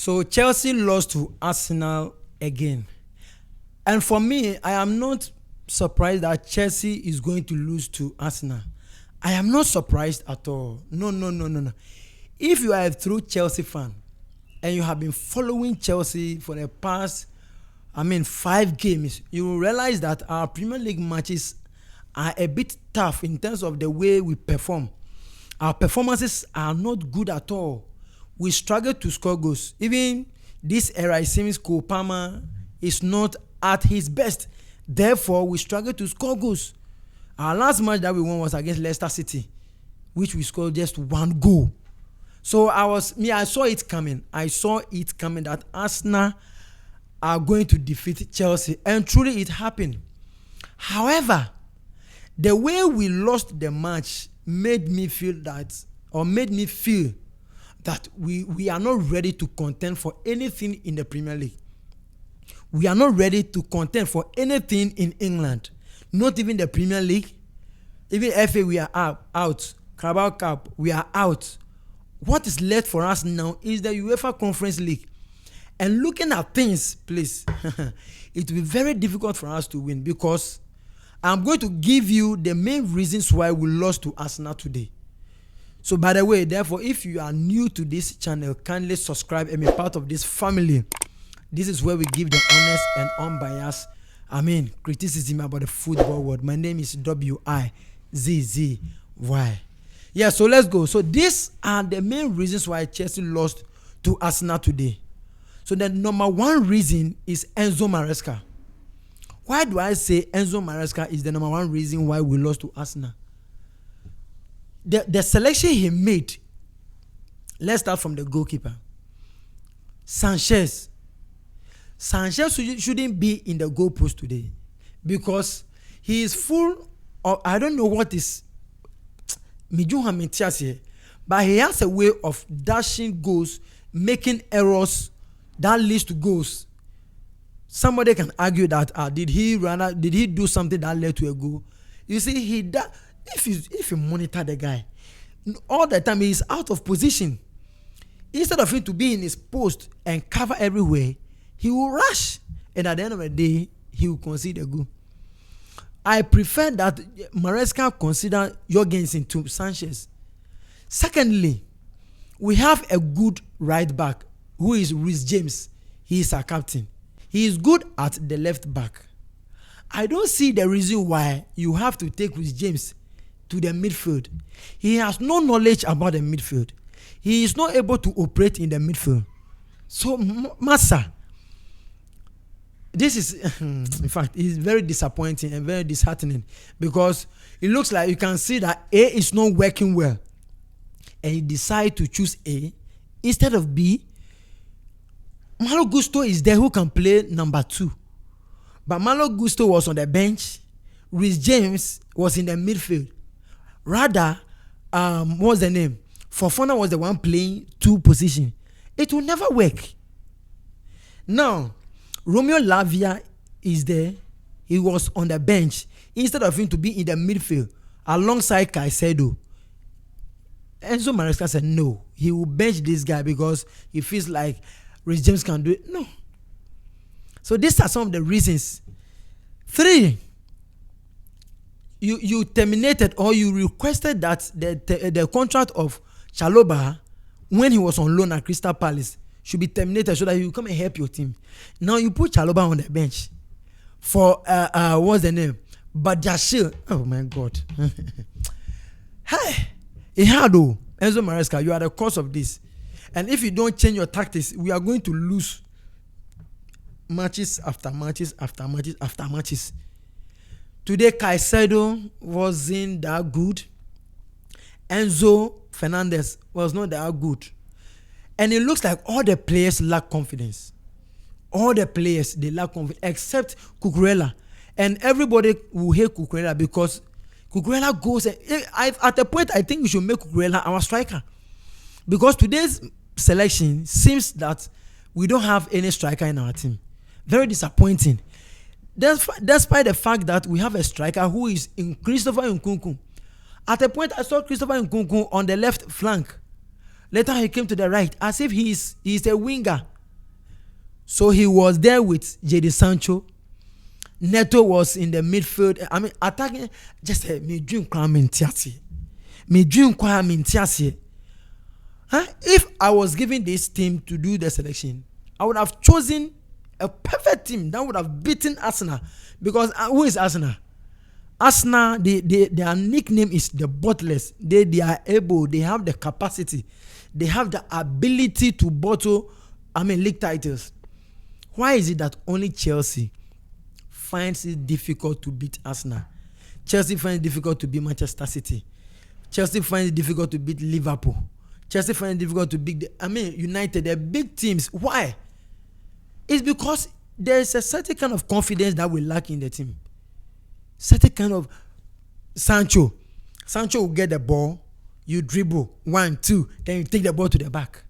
So Chelsea lost to Arsenal again. And for me, I am not surprised that Chelsea is going to lose to Arsenal. I am not surprised at all. No, no, no, no, no. If you are a true Chelsea fan and you have been following Chelsea for the past, 5 games, you will realize that our Premier League matches are a bit tough in terms of the way we perform. Our performances are not good at all. We struggle to score goals. Even this era, it seems Cole Palmer is not at his best. Therefore, we struggle to score goals. Our last match that we won was against Leicester City, which we scored just one goal. So I saw it coming. I saw it coming that Arsenal are going to defeat Chelsea, and truly it happened. However, the way we lost the match made me feel that we are not ready to contend for anything in the Premier League. We are not ready to contend for anything in England. Not even the Premier League. Even FA, we are out. Carabao Cup, we are out. What is left for us now is the UEFA Conference League. And looking at things, please, it will be very difficult for us to win, because I'm going to give you the main reasons why we lost to Arsenal today. So by the way, therefore, if you are new to this channel, kindly subscribe and be part of this family. This is where we give the honest and unbiased, criticism about the football world. My name is WIZZY. Yeah, so let's go. So these are the main reasons why Chelsea lost to Arsenal today. So the number one reason is Enzo Maresca. Why do I say Enzo Maresca is the number one reason why we lost to Arsenal? The selection he made, let's start from the goalkeeper. Sanchez shouldn't be in the goalpost today, because he is full of, I don't know what is but he has a way of dashing goals, making errors that leads to goals. Somebody can argue that did he do something that led to a goal? You see, if you monitor the guy, all the time he is out of position. Instead of him to be in his post and cover everywhere, he will rush, and at the end of the day, he will concede a goal. I prefer that Maresca consider Jorgensen to Sanchez. Secondly, we have a good right back who is Reece James. He is our captain. He is good at the left back. I don't see the reason why you have to take Reece James to the midfield. He has no knowledge about the midfield. He is not able to operate in the midfield. So, Massa, this is, in fact, it's very disappointing and very disheartening, because it looks like you can see that A is not working well, and you decide to choose A instead of B. Malo Gusto is there who can play number 2, but Malo Gusto was on the bench. Reece James was in the midfield. Rather, what's the name? Fofana was the one playing 2 positions. It will never work. Now, Romeo Lavia is there. He was on the bench instead of him to be in the midfield alongside Caicedo. Enzo Maresca said no, he will bench this guy because he feels like Reece James can do it. No. So these are some of the reasons. 3, you terminated, or you requested that the contract of Chalobah, when he was on loan at Crystal Palace, should be terminated so that he will come and help your team. Now you put Chalobah on the bench for what's the name? Badiashile. Oh my God. Hey, Ihado, Enzo Maresca, you are the cause of this. And if you don't change your tactics, we are going to lose matches after matches after matches after matches. Today, Caicedo wasn't that good. Enzo Fernandez was not that good. And it looks like all the players lack confidence. All the players, they lack confidence, except Cucurella. And everybody will hate Cucurella because Cucurella goes. At a point, I think we should make Cucurella our striker. Because today's selection seems that we don't have any striker in our team. Very disappointing. Despite the fact that we have a striker who is in Christopher Nkunku. At a point, I saw Christopher Nkunku on the left flank. Later, he came to the right as if he is a winger. So he was there with Jadon Sancho. Neto was in the midfield. I mean, attacking. Just me dream crown mintiasi. Me dream crown mintiasi. If I was given this team to do the selection, I would have chosen a perfect team that would have beaten Arsenal. Because who is Arsenal? Arsenal, their nickname is the Butlers. They are able, they have the capacity, they have the ability to bottle, league titles. Why is it that only Chelsea finds it difficult to beat Arsenal? Chelsea finds it difficult to beat Manchester City. Chelsea finds it difficult to beat Liverpool. Chelsea finds it difficult to beat United, the big teams. Why? It's because there is a certain kind of confidence that we lack in the team. Certain kind of Sancho will get the ball, you dribble 1, 2, then you take the ball to the back.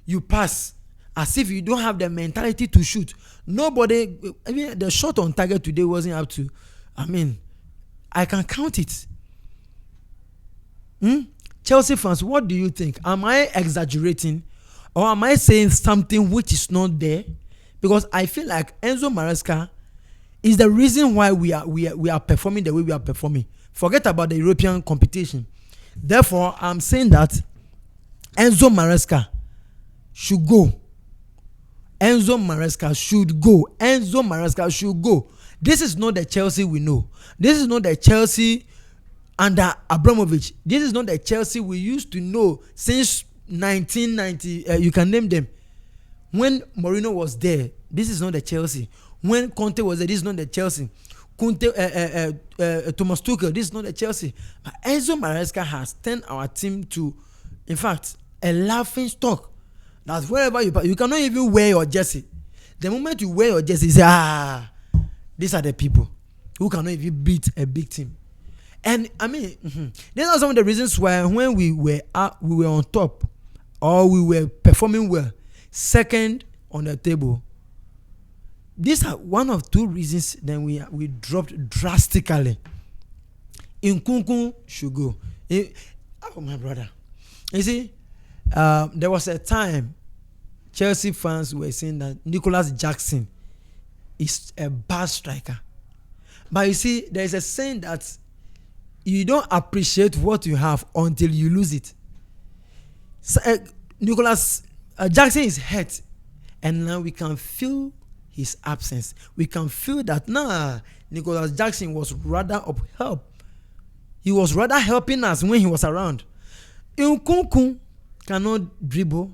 You pass as if you don't have the mentality to shoot. Nobody, the shot on target today wasn't up to, I can count it. Chelsea fans, what do you think? Am I exaggerating or am I saying something which is not there? Because I feel like Enzo Maresca is the reason why we are performing the way we are performing. Forget about the European competition. Therefore, I'm saying that Enzo Maresca should go. Enzo Maresca should go. Enzo Maresca should go. This is not the Chelsea we know. This is not the Chelsea under Abramovich. This is not the Chelsea we used to know since 1990. You can name them. When Mourinho was there, this is not the Chelsea. When Conte was there, this is not the Chelsea. Thomas Tuchel, this is not the Chelsea. But Enzo Maresca has turned our team to, in fact, a laughing stock. That wherever you cannot even wear your jersey. The moment you wear your jersey, you say, these are the people who cannot even beat a big team. And these are some of the reasons why when we were on top or we were performing well, second on the table. These are one of two reasons then we dropped drastically. Nkunku should go. Oh my brother. You see, there was a time Chelsea fans were saying that Nicholas Jackson is a bad striker. But you see, there is a saying that you don't appreciate what you have until you lose it. So, Nicholas Jackson is hurt, and now we can feel his absence. We can feel that Nicholas Jackson was rather of help. He was rather helping us when he was around. Nkunku cannot dribble.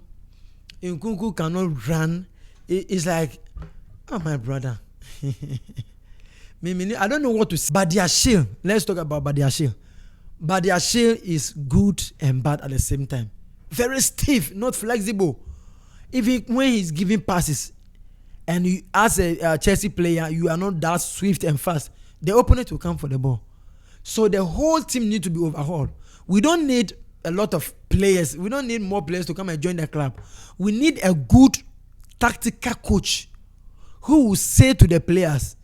Nkunku cannot run. It's like, oh my brother. I don't know what to say. Badiashile. Let's talk about Badiashile. Badiashile is good and bad at the same time. Very stiff, not flexible. When he's giving passes, and you, as a Chelsea player, you are not that swift and fast, the opponent will come for the ball. So the whole team needs to be overhauled. We don't need a lot of players. We don't need more players to come and join the club. We need a good tactical coach who will say to the players,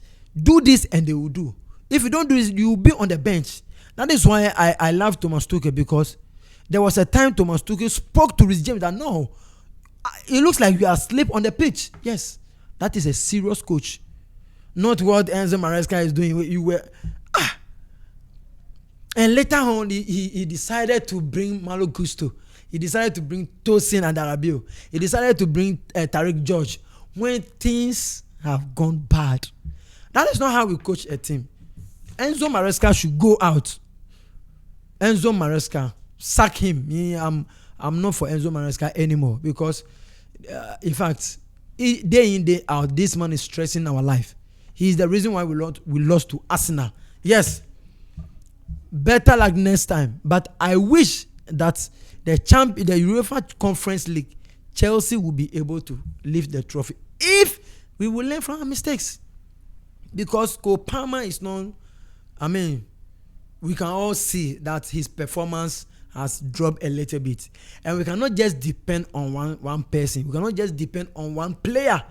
do this, and they will do. If you don't do this, you will be on the bench. That is why I love Thomas Tuchel, because there was a time Thomas Tuchel spoke to Rhys James that no, it looks like you are asleep on the pitch. Yes, that is a serious coach. Not what Enzo Maresca is doing. You were and later on he decided to bring Malo Gusto. He decided to bring Tosin and Rabiot. He decided to bring Tariq George when things have gone bad. That is not how we coach a team. Enzo Maresca should go out. Enzo Maresca, sack him. I'm not for Enzo Maresca anymore, because in fact, day in, day out, this man is stressing our life. He is the reason why we lost to Arsenal. Yes, better luck next time. But I wish that the UEFA Conference League, Chelsea will be able to lift the trophy if we will learn from our mistakes. Because Cole Palmer is known, we can all see that his performance has dropped a little bit. And we cannot just depend on one person. We cannot just depend on one player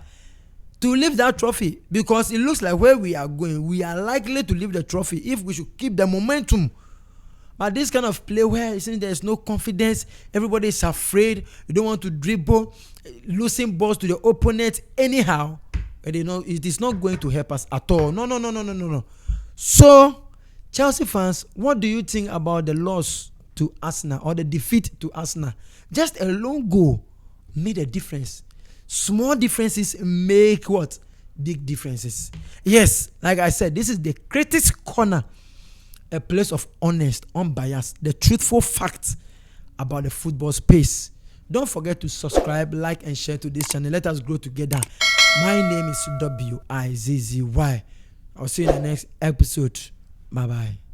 to lift that trophy. Because it looks like where we are going, we are likely to lift the trophy if we should keep the momentum. But this kind of play where you see there's no confidence, everybody is afraid, you don't want to dribble, losing balls to the opponent anyhow, and it is not going to help us at all. No. So, Chelsea fans, what do you think about the loss to Arsenal or the defeat to Arsenal? Just a lone goal made a difference. Small differences make what? Big differences. Yes, like I said, this is the Critics Corner, a place of honest, unbiased, the truthful facts about the football space. Don't forget to subscribe, like, and share to this channel. Let us grow together. My name is WIZZY. I'll see you in the next episode. Bye-bye.